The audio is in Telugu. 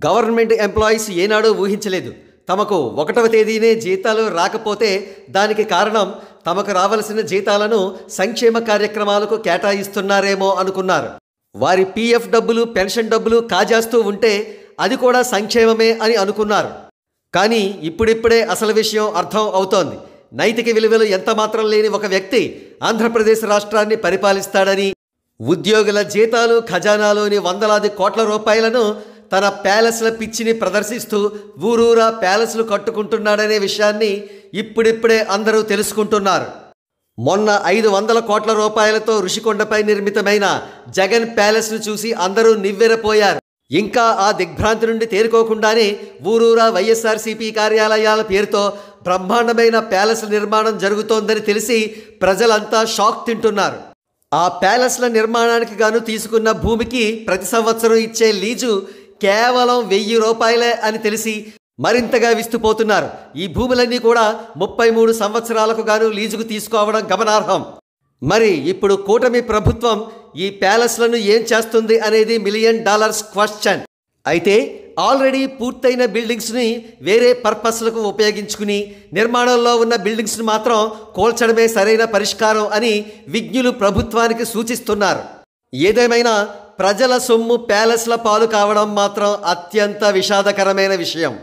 గవర్నమెంట్ ఎంప్లాయీస్ ఏనాడూ ఊహించలేదు. తమకు 1వ తేదీనే జీతాలు రాకపోతే దానికి కారణం తమకు రావలసిన జీతాలను సంక్షేమ కార్యక్రమాలకు కేటాయిస్తున్నారేమో అనుకున్నారు. వారి పీఎఫ్ డబ్బులు, పెన్షన్ డబ్బులు కాజేస్తూ ఉంటే అది కూడా సంక్షేమమే అని అనుకున్నారు. కానీ ఇప్పుడిప్పుడే అసలు విషయం అర్థం అవుతోంది. నైతిక విలువలు ఎంతమాత్రం లేని ఒక వ్యక్తి ఆంధ్రప్రదేశ్ రాష్ట్రాన్ని పరిపాలిస్తాడని, ఉద్యోగుల జీతాలు, ఖజానాలోని వందలాది కోట్ల రూపాయలను తన ప్యాలెస్ల పిచ్చిని ప్రదర్శిస్తూ ఊరూరా ప్యాలెస్లు కట్టుకుంటున్నాడనే విషయాన్ని ఇప్పుడిప్పుడే అందరూ తెలుసుకుంటున్నారు. మొన్న 500 కోట్ల రూపాయలతో ఋషికొండపై నిర్మితమైన జగన్ ప్యాలెస్ను చూసి అందరూ నివ్వెరపోయారు. ఇంకా ఆ దిగ్భ్రాంతి నుండి తేరుకోకుండానే ఊరూరా వైఎస్ఆర్సీపీ కార్యాలయాల పేరుతో బ్రహ్మాండమైన ప్యాలెస్ల నిర్మాణం జరుగుతోందని తెలిసి ప్రజలంతా షాక్ తింటున్నారు. ఆ ప్యాలెస్ల నిర్మాణానికి గాను తీసుకున్న భూమికి ప్రతి సంవత్సరం ఇచ్చే లీజు కేవలం 1000 రూపాయలే అని తెలిసి మరింతగా విస్తుపోతున్నారు. ఈ భూములన్నీ కూడా 33 సంవత్సరాలకు గాను లీజుకు తీసుకోవడం గమనార్హం. మరి ఇప్పుడు కూటమి ప్రభుత్వం ఈ ప్యాలెస్లను ఏం చేస్తుంది అనేది $1 మిలియన్ క్వశ్చన్. అయితే ఆల్రెడీ పూర్తయిన బిల్డింగ్స్ని వేరే పర్పస్లకు ఉపయోగించుకుని నిర్మాణంలో ఉన్న బిల్డింగ్స్ను మాత్రం కూల్చడమే సరైన పరిష్కారం అని విజ్ఞులు ప్రభుత్వానికి సూచిస్తున్నారు. ఏదేమైనా ప్రజల సొమ్ము ప్యాలెస్ల పాలు కావడం మాత్రం అత్యంత విషాదకరమైన విషయం.